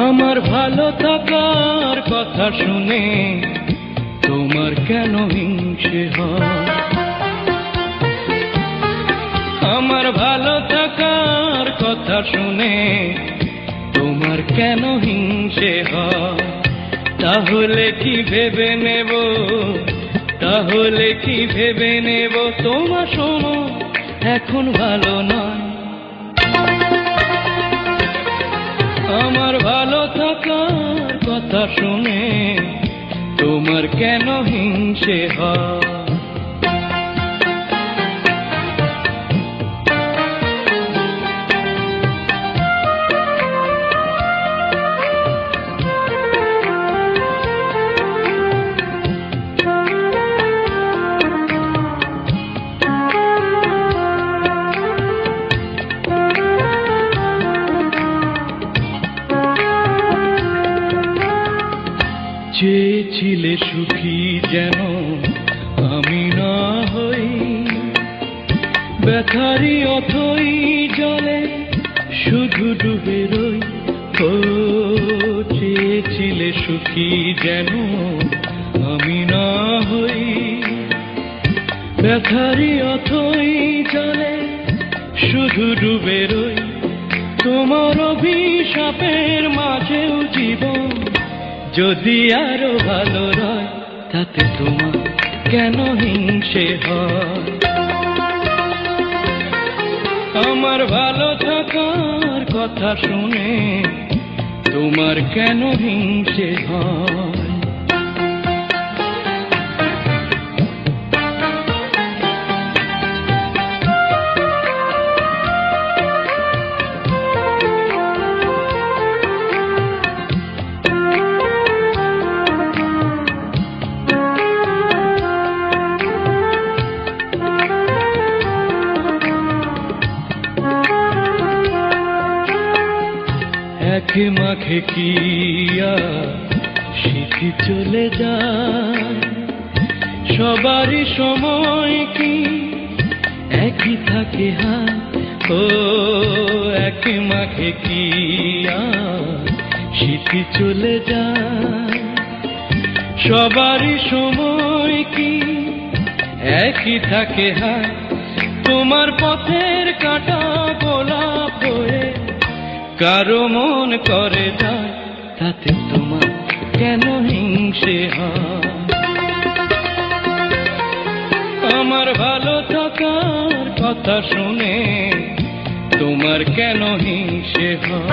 আমার ভালো থাকার কথা শুনে তোমার কেন হিংসে হয়? আমার ভালো থাকার কথা শুনে তোমার কেন হিংসে হয়? তাহলে কি ভেবে নেব, তাহলে কি ভেবে নেব তোমার সময় এখন ভালো নয়। আমার ভালো থাকার কথা শুনে তোমার কেন হিংসে হয়? চেয়েছিলে সুখী যেন আমি না হই, ব্যথারি অথই জলে শুধু ডুবে রই। ও চেয়েছিলে সুখী যেন আমি না হই, ব্যথারি অথই জলে শুধু ডুবে রই। তোমার অভিশাপের মাঝেও জীবন যদি আরো ভালো রয়, তাতে তোমার কেন হিংসে হয়? আমার ভালো থাকার কথা শুনে তোমার কেন হিংসে হয়? একে মাখে কি শীতি চলে যায়, সবারই সময় কি একই থাকে হায়। ও একে মাখে কি শীতি চলে যায়, সবারই সময় কি একই থাকে হায়। তোমার পথের কাঁটা গোলাপ হয়ে কারো মন করে যায়, তাতে তোমার কেন হিংসে হয়? আমার ভালো থাকার কথা শুনে তোমার কেন হিংসে হয়?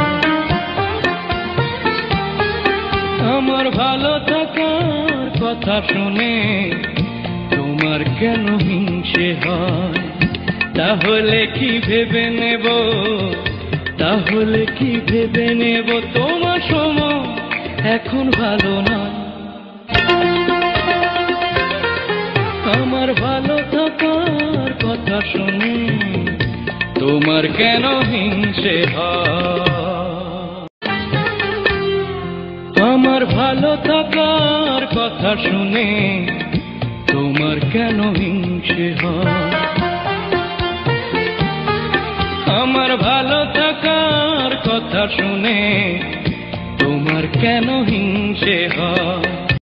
আমার ভালো থাকার কথা শুনে তোমার কেন হিংসে হয়? তাহলে কি ভেবে নেব, তাহলে কি ভেবে নেব তোমার সময় এখন ভালো নয়। আমার ভালো থাকার কথা শুনে তোমার কেন হিংসে হয়? আমার ভালো থাকার কথা শুনে তোমার কেন হিংসে হয়? আমার ভালো থাকার কথা শুনে তোমার কেন হিংসে হয়?